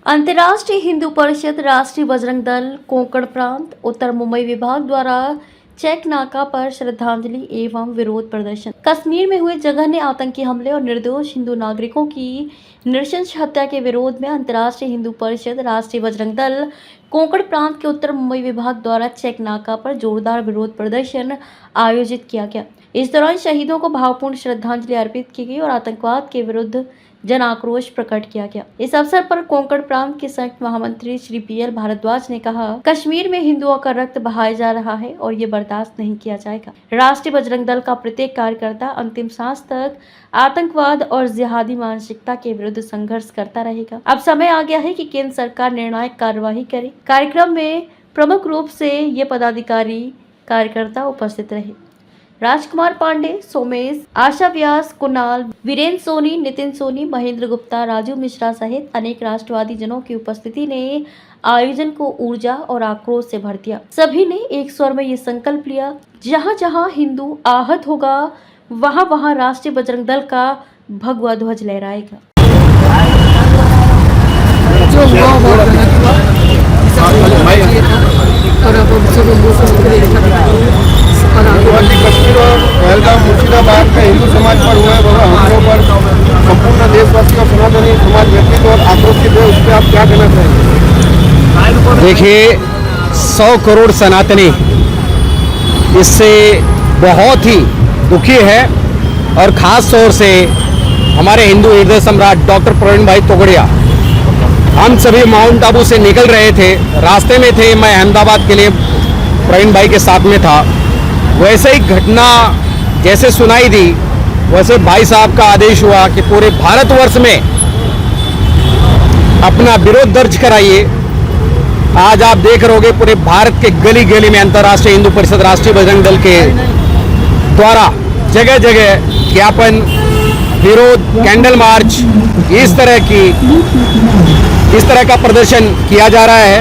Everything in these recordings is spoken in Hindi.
अंतर्राष्ट्रीय हिंदू परिषद, राष्ट्रीय बजरंग दल, कोंकण प्रांत, उत्तर मुंबई विभाग द्वारा चेक नाका पर श्रद्धांजलि एवं विरोध प्रदर्शन। कश्मीर में हुए जघन्य आतंकी हमले और निर्दोष हिंदू नागरिकों की नृशंस हत्या के विरोध में अंतर्राष्ट्रीय हिंदू परिषद, राष्ट्रीय बजरंग दल, कोंकण प्रांत के उत्तर मुंबई विभाग द्वारा चेक नाका पर जोरदार विरोध प्रदर्शन आयोजित किया गया। इस दौरान शहीदों को भावपूर्ण श्रद्धांजलि अर्पित की गई और आतंकवाद के विरुद्ध जन आक्रोश प्रकट किया गया। इस अवसर पर कोंकण प्रांत के संयुक्त महामंत्री श्री पीएल भारद्वाज ने कहा, कश्मीर में हिंदुओं का रक्त बहाया जा रहा है और ये बर्दाश्त नहीं किया जाएगा। राष्ट्रीय बजरंग दल का प्रत्येक कार्यकर्ता अंतिम सांस तक आतंकवाद और जिहादी मानसिकता के विरुद्ध संघर्ष करता रहेगा। अब समय आ गया है कि केंद्र सरकार निर्णायक कार्यवाही करे। कार्यक्रम में प्रमुख रूप से ये पदाधिकारी कार्यकर्ता उपस्थित रहे। राजकुमार पांडे, सोमेश, आशा व्यास, कुणाल, वीरेंद्र सोनी, नितिन सोनी, महेंद्र गुप्ता, राजू मिश्रा सहित अनेक राष्ट्रवादी जनों की उपस्थिति ने आयोजन को ऊर्जा और आक्रोश से भर दिया। सभी ने एक स्वर में ये संकल्प लिया, जहां जहां हिंदू आहत होगा वहां वहां राष्ट्रीय बजरंग दल का भगवा ध्वज लहराएगा। कश्मीर और पहलगाम मुर्शिदाबाद में हिंदू समाज पर हुए हमलों पर संपूर्ण देशवासी और सनातनी समाज व्यक्तित्व और आक्रोशित है, उस पर आप क्या कहना चाहेंगे? देखिए, 100 करोड़ सनातनी इससे बहुत ही दुखी है और खास तौर से हमारे हिंदू हृदय सम्राट डॉक्टर प्रवीण भाई तोगड़िया। हम सभी माउंट आबू से निकल रहे थे, रास्ते में थे, मैं अहमदाबाद के लिए प्रवीण भाई के साथ में था। वैसे ही घटना जैसे सुनाई दी, वैसे भाई साहब का आदेश हुआ कि पूरे भारतवर्ष में अपना विरोध दर्ज कराइए। आज आप देख रहोगे पूरे भारत के गली गली में अंतर्राष्ट्रीय हिंदू परिषद, राष्ट्रीय बजरंग दल के द्वारा जगह जगह ज्ञापन, विरोध, कैंडल मार्च, इस तरह का प्रदर्शन किया जा रहा है।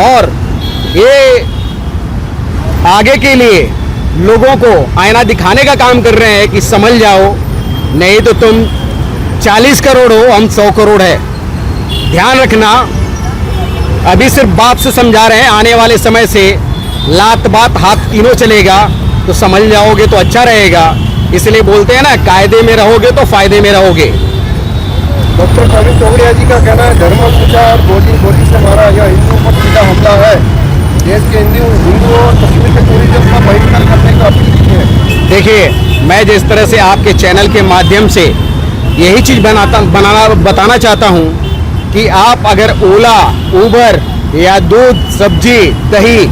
और ये आगे के लिए लोगों को आईना दिखाने का काम कर रहे हैं कि समझ जाओ, नहीं तो तुम 40 करोड़ हो, हम 100 करोड़ है। ध्यान रखना, अभी सिर्फ बात से समझा रहे हैं, आने वाले समय से लात बात हाथ तीनों चलेगा, तो समझ जाओगे तो अच्छा रहेगा। इसलिए बोलते हैं ना, कायदे में रहोगे तो फायदे में रहोगे। डॉक्टर प्रवीण तोगड़िया जी का कहना है, धर्म पूजा और गोली से मारा यह हिंदुओं पर सीधा हमला है। देश के हिंदुओं और कश्मीर के टूरिज्म का बहिष्कार करने की अपील की है। देखिए, मैं जिस तरह से आपके चैनल के माध्यम से यही चीज़ बताना चाहता हूँ कि आप अगर ओला, उबर या दूध, सब्जी, दही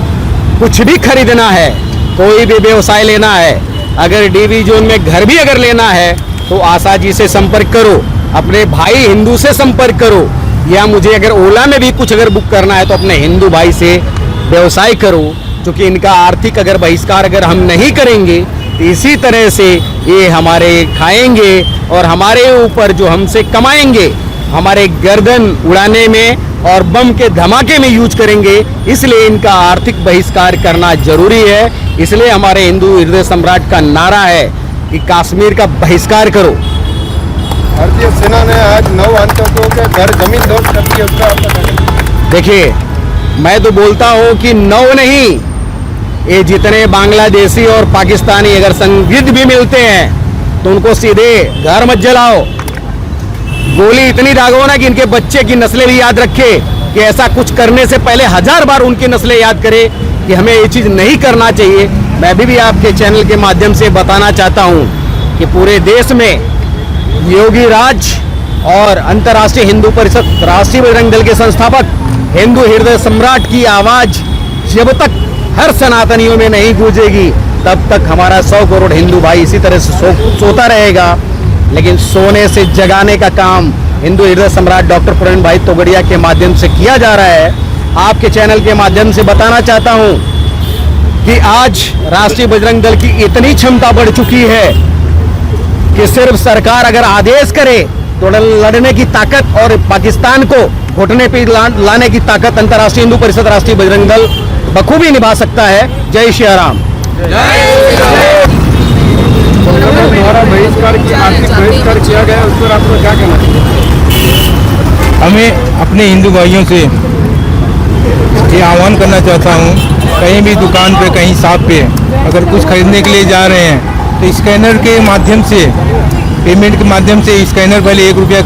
कुछ भी खरीदना है, कोई भी व्यवसाय लेना है, अगर डीवी जोन में घर भी अगर लेना है, तो आशा जी से संपर्क करो, अपने भाई हिंदू से संपर्क करो, या मुझे अगर ओला में भी कुछ अगर बुक करना है तो अपने हिंदू भाई से व्यवसाय करो। क्योंकि इनका आर्थिक अगर बहिष्कार अगर हम नहीं करेंगे, तो इसी तरह से ये हमारे खाएंगे और हमारे ऊपर जो हमसे कमाएंगे, हमारे गर्दन उड़ाने में और बम के धमाके में यूज करेंगे। इसलिए इनका आर्थिक बहिष्कार करना जरूरी है। इसलिए हमारे हिंदू हृदय सम्राट का नारा है कि कश्मीर का बहिष्कार करो। भारतीय सेना ने आज 9 आतंकियों के घर जमीन दोस्त कर दी, उसका आपका? देखिए, मैं तो बोलता हूँ कि 9 नहीं, ये जितने बांग्लादेशी और पाकिस्तानी अगर संदिग्ध भी मिलते हैं तो उनको सीधे घर मत जलाओ, गोली इतनी दागो ना कि इनके बच्चे की नस्लें भी याद रखे, कि ऐसा कुछ करने से पहले 1000 बार उनकी नस्लें याद करे कि हमें ये चीज़ नहीं करना चाहिए। मैं भी आपके चैनल के माध्यम से बताना चाहता हूँ कि पूरे देश में योगी राज और अंतर्राष्ट्रीय हिंदू परिषद, राष्ट्रीय बजरंग दल के संस्थापक हिंदू हृदय सम्राट की आवाज जब तक हर सनातनियों में नहीं गूंजेगी, तब तक हमारा 100 करोड़ हिंदू भाई इसी तरह से सोता रहेगा। लेकिन सोने से जगाने का काम हिंदू हृदय सम्राट डॉक्टर प्रवीण भाई तोगड़िया के माध्यम से किया जा रहा है। आपके चैनल के माध्यम से बताना चाहता हूं कि आज राष्ट्रीय बजरंग दल की इतनी क्षमता बढ़ चुकी है कि सिर्फ सरकार अगर आदेश करे तो लड़ने की ताकत और पाकिस्तान को घुटने पे लाने की ताकत अंतर्राष्ट्रीय हिंदू परिषद, राष्ट्रीय बजरंग दल बखूबी निभा सकता है। जय श्री राम। द्वारा बहिष्कार की आर्थिक बहिष्कार किया गया, उस पर आपको क्या कहना चाहिए? हमें अपने हिंदू भाइयों से ये आह्वान करना चाहता हूँ, कहीं भी दुकान पे कहीं शॉप पे अगर कुछ खरीदने के लिए जा रहे हैं तो स्कैनर के माध्यम से, पेमेंट के माध्यम से स्कैनर पहले 1 रुपया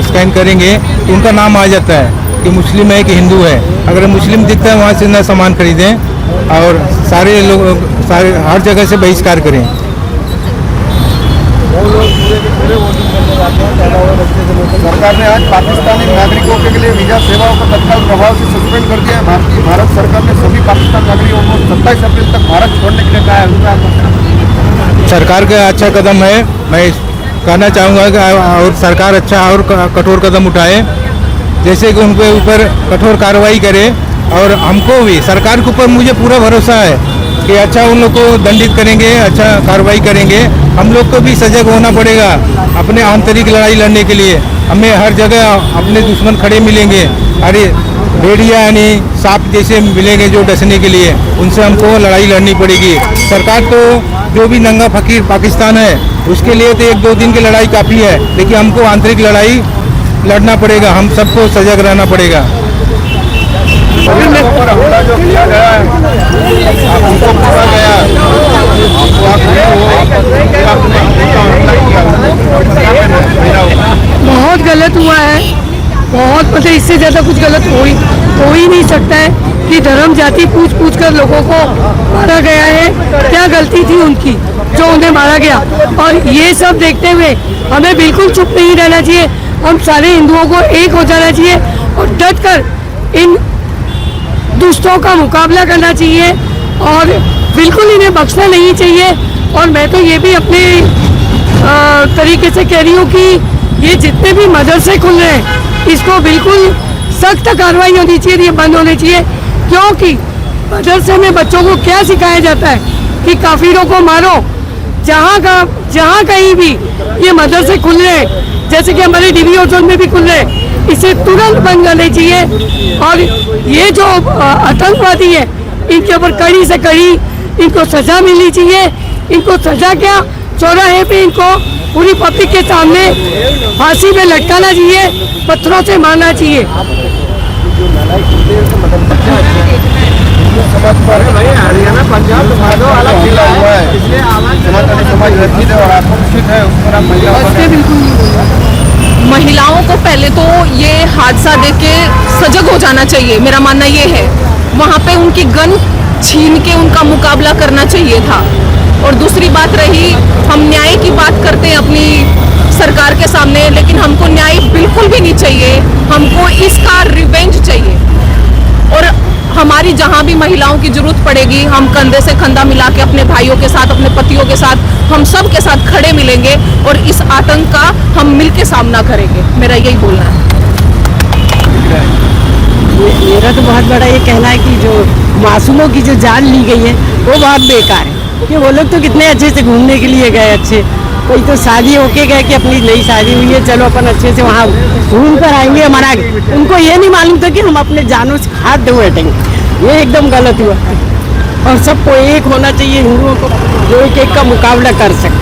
स्कैन करेंगे तो उनका नाम आ जाता है कि मुस्लिम है कि हिंदू है। अगर मुस्लिम दिखता है वहाँ से ना सामान खरीदें और सारे लोग हर जगह से बहिष्कार करें। सरकार ने आज पाकिस्तानी नागरिकों के लिए वीजा सेवाओं को तत्काल प्रभाव से सस्पेंड कर दिया है। भारत सरकार ने सभी पाकिस्तान नागरिकों को 27 अप्रैल तक भारत छोड़ने के लिए कहा है। सरकार का अच्छा कदम है, मैं कहना चाहूँगा कि और सरकार अच्छा और कठोर कदम उठाए, जैसे कि उनके ऊपर कठोर कार्रवाई करे। और हमको भी सरकार के ऊपर मुझे पूरा भरोसा है कि अच्छा उन लोग को दंडित करेंगे, अच्छा कार्रवाई करेंगे। हम लोग को भी सजग होना पड़ेगा अपने आंतरिक लड़ाई लड़ने के लिए। हमें हर जगह अपने दुश्मन खड़े मिलेंगे, अरे भेड़िया यानी सांप जैसे मिलेंगे जो डसने के लिए, उनसे हमको लड़ाई लड़नी पड़ेगी। सरकार तो जो भी नंगा फकीर पाकिस्तान है उसके लिए तो 1-2 दिन की लड़ाई काफ़ी है, लेकिन हमको आंतरिक लड़ाई लड़ना पड़ेगा, हम सबको सजग रहना पड़ेगा। हमला जो किया गया है, आपको पकड़ा गया, बहुत गलत हुआ है, बहुत मतलब इससे ज़्यादा कुछ गलत हो ही नहीं सकता है कि धर्म जाति पूछ कर लोगों को मारा गया है। क्या गलती थी उनकी जो उन्हें मारा गया? और ये सब देखते हुए हमें बिल्कुल चुप नहीं रहना चाहिए। हम सारे हिंदुओं को एक हो जाना चाहिए और डट कर इन दुष्टों का मुकाबला करना चाहिए और बिल्कुल इन्हें बख्शना नहीं चाहिए। और मैं तो ये भी अपने तरीके से कह रही हूँ कि ये जितने भी मदरसे खुल रहे हैं इसको बिल्कुल सख्त कार्रवाई होनी चाहिए, ये बंद होने चाहिए। क्योंकि मदरसे में बच्चों को क्या सिखाया जाता है कि काफिरों को मारो। जहाँ कहीं भी ये मदरसे खुल रहे हैं, जैसे कि हमारे DBO जोन में भी खुल रहे हैं, इसे तुरंत बंद करने चाहिए। और ये जो आतंकवादी है इनके ऊपर कड़ी से कड़ी इनको सजा मिलनी चाहिए। इनको सजा क्या, चौराहे पे इनको पूरी पब्लिक के सामने फांसी में लटकाना चाहिए, पत्थरों से मारना चाहिए। समाज पर हरियाणा पंजाब अलग जिला हुआ है, समाज रंजित और आक्रोशित है, उस पर आप महिलाओं को पहले तो ये हादसा देख के सजग हो जाना चाहिए, मेरा मानना ये है। वहाँ पे उनकी गन छीन के उनका मुकाबला करना चाहिए था। और दूसरी बात रही, हम न्याय की बात करते हैं अपनी सरकार के सामने, लेकिन हमको न्याय बिल्कुल भी नहीं चाहिए। हमको इसका रिवेंज चाहिए। और हमारी जहाँ भी महिलाओं की जरूरत पड़ेगी, हम कंधे से कंधा मिला के अपने भाइयों के साथ, अपने पतियों के साथ, हम सब के साथ खड़े मिलेंगे और इस आतंक का हम मिलके सामना करेंगे। मेरा यही बोलना है। मेरा तो बहुत बड़ा ये कहना है कि जो मासूमों की जो जान ली गई है वो बहुत बेकार है। कि वो लोग तो कितने अच्छे से घूमने के लिए गए, अच्छे कोई तो शादी होके गए कि अपनी नई शादी हुई है, चलो अपन अच्छे से वहाँ घूम कर आएंगे। हमारा उनको ये नहीं मालूम था कि हम अपने जानों से हाथ धो बैठेंगे। ये एकदम गलत हुआ। और सबको एक होना चाहिए, हिंदुओं को, जो एक का मुकाबला कर सके।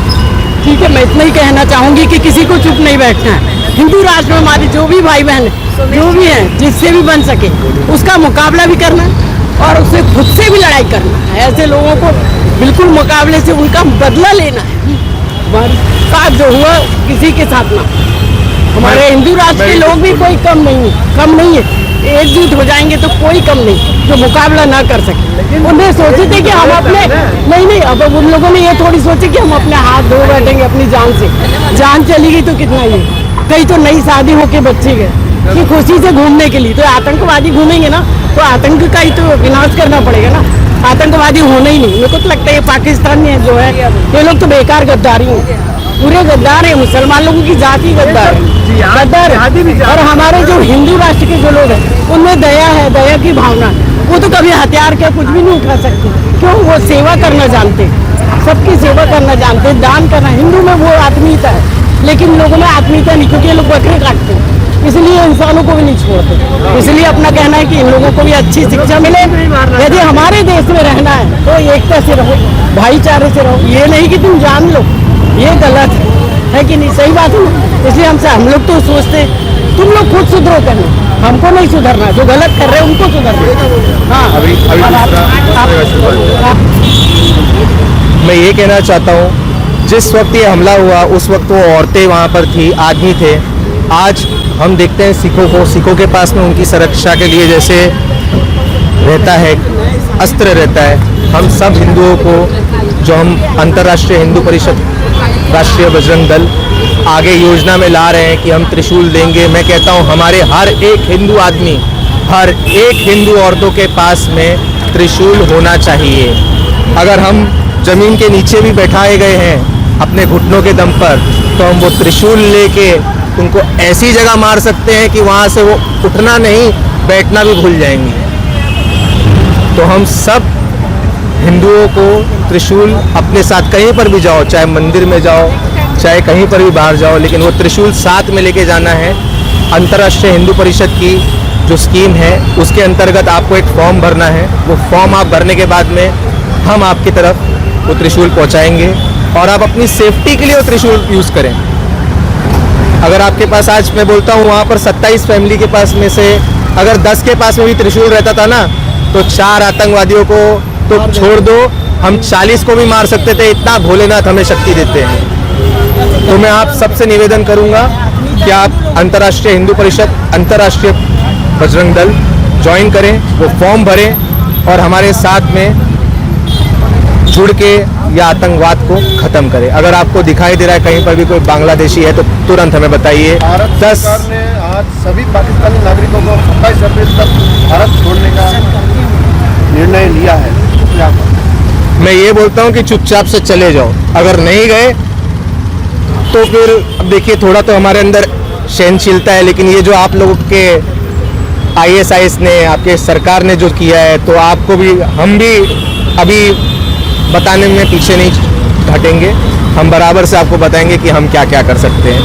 ठीक है, मैं इतना ही कहना चाहूँगी कि किसी को चुप नहीं बैठना है। हिंदू राष्ट्र में हमारे जो भी भाई बहन जो भी हैं, जिससे भी बन सके उसका मुकाबला भी करना है और उससे खुद से भी लड़ाई करना है। ऐसे लोगों को बिल्कुल मुकाबले से उनका बदला लेना है। साथ जो हुआ किसी के साथ ना, हमारे हिंदू राष्ट्र के लोग भी कोई कम नहीं है। एकजुट हो जाएंगे तो कोई कम नहीं जो मुकाबला ना कर सके। उन्हें सोचे थे कि हम अपने नहीं, अब उन लोगों ने ये थोड़ी सोचे कि हम अपने हाथ धो बैठेंगे अपनी जान से। जान चली गई तो कितना ये, कई तो नई शादी होके बच्चे गए कि खुशी से घूमने के लिए। तो आतंकवादी घूमेंगे ना तो आतंक का ही तो विनाश करना पड़ेगा ना। आतंकवादी होना ही नहीं। मेरे को तो लगता है पाकिस्तान में जो है ये लोग तो बेकार गद्दारी हैं, पूरे गद्दार हैं। मुसलमान लोगों की जाति गद्दार है, गद्दार। और हमारे जो हिंदू राष्ट्र के जो लोग हैं उनमें दया है, दया की भावना है। वो तो कभी हथियार के कुछ भी नहीं उठा सकते। क्यों? वो सेवा करना जानते, सबकी सेवा करना जानते, दान करना। हिंदू में वो आत्मीयता है, लेकिन लोगों में आत्मीयता नहीं, क्योंकि ये लोग बकरे काटते हैं, इसलिए इंसानों को भी नहीं छोड़ते। इसलिए अपना कहना है कि इन लोगों को भी अच्छी शिक्षा मिले। यदि हमारे देश में रहना है तो एकता से रहो, भाईचारे से रहो। ये नहीं कि तुम जान लो, ये गलत है कि नहीं? सही बात है ना। इसलिए हम लोग तो सोचते तुम लोग खुद सुधरो करना, हमको नहीं सुधरना, जो गलत कर रहे हैं उनको सुधरना। हाँ अभी मैं ये कहना चाहता हूँ, जिस वक्त ये हमला हुआ उस वक्त वो औरतें वहाँ पर थी, आदमी थे। आज हम देखते हैं सिखों के पास में उनकी सुरक्षा के लिए जैसे रहता है, अस्त्र रहता है। हम सब हिंदुओं को, जो हम अंतर्राष्ट्रीय हिंदू परिषद, राष्ट्रीय बजरंग दल आगे योजना में ला रहे हैं कि हम त्रिशूल देंगे। मैं कहता हूँ हमारे हर एक हिंदू आदमी, हर एक हिंदू औरतों के पास में त्रिशूल होना चाहिए। अगर हम जमीन के नीचे भी बैठाए गए हैं अपने घुटनों के दम पर, तो हम वो त्रिशूल लेके उनको ऐसी जगह मार सकते हैं कि वहाँ से वो उठना नहीं, बैठना भी भूल जाएंगे। तो हम सब हिंदुओं को त्रिशूल अपने साथ कहीं पर भी जाओ, चाहे मंदिर में जाओ, चाहे कहीं पर भी बाहर जाओ, लेकिन वो त्रिशूल साथ में लेके जाना है। अंतर्राष्ट्रीय हिंदू परिषद की जो स्कीम है उसके अंतर्गत आपको एक फॉर्म भरना है। वो फॉर्म आप भरने के बाद में हम आपकी तरफ वो त्रिशूल पहुंचाएंगे और आप अपनी सेफ्टी के लिए वो त्रिशूल यूज़ करें। अगर आपके पास, आज मैं बोलता हूँ वहाँ पर 27 फैमिली के पास में से अगर 10 के पास में भी त्रिशूल रहता था ना, तो 4 आतंकवादियों को तो छोड़ दो, हम 40 को भी मार सकते थे। इतना भोलेनाथ हमें शक्ति देते हैं। तो मैं आप सबसे निवेदन करूंगा कि आप अंतर्राष्ट्रीय हिंदू परिषद, अंतर्राष्ट्रीय बजरंग दल ज्वाइन करें, वो फॉर्म भरें और हमारे साथ में जुड़ के या आतंकवाद को खत्म करें। अगर आपको दिखाई दे रहा है कहीं पर भी कोई बांग्लादेशी है तो तुरंत हमें बताइए। भारत सरकार ने आज सभी पाकिस्तानी नागरिकों को 27 अप्रैल तक भारत छोड़ने का निर्णय लिया है। मैं ये बोलता हूँ कि चुपचाप से चले जाओ। अगर नहीं गए तो फिर अब देखिए, थोड़ा तो हमारे अंदर सहनशीलता है, लेकिन ये जो आप लोगों के ISIS ने, आपके सरकार ने जो किया है, तो आपको भी, हम भी अभी बताने में पीछे नहीं हटेंगे। हम बराबर से आपको बताएंगे कि हम क्या क्या कर सकते हैं।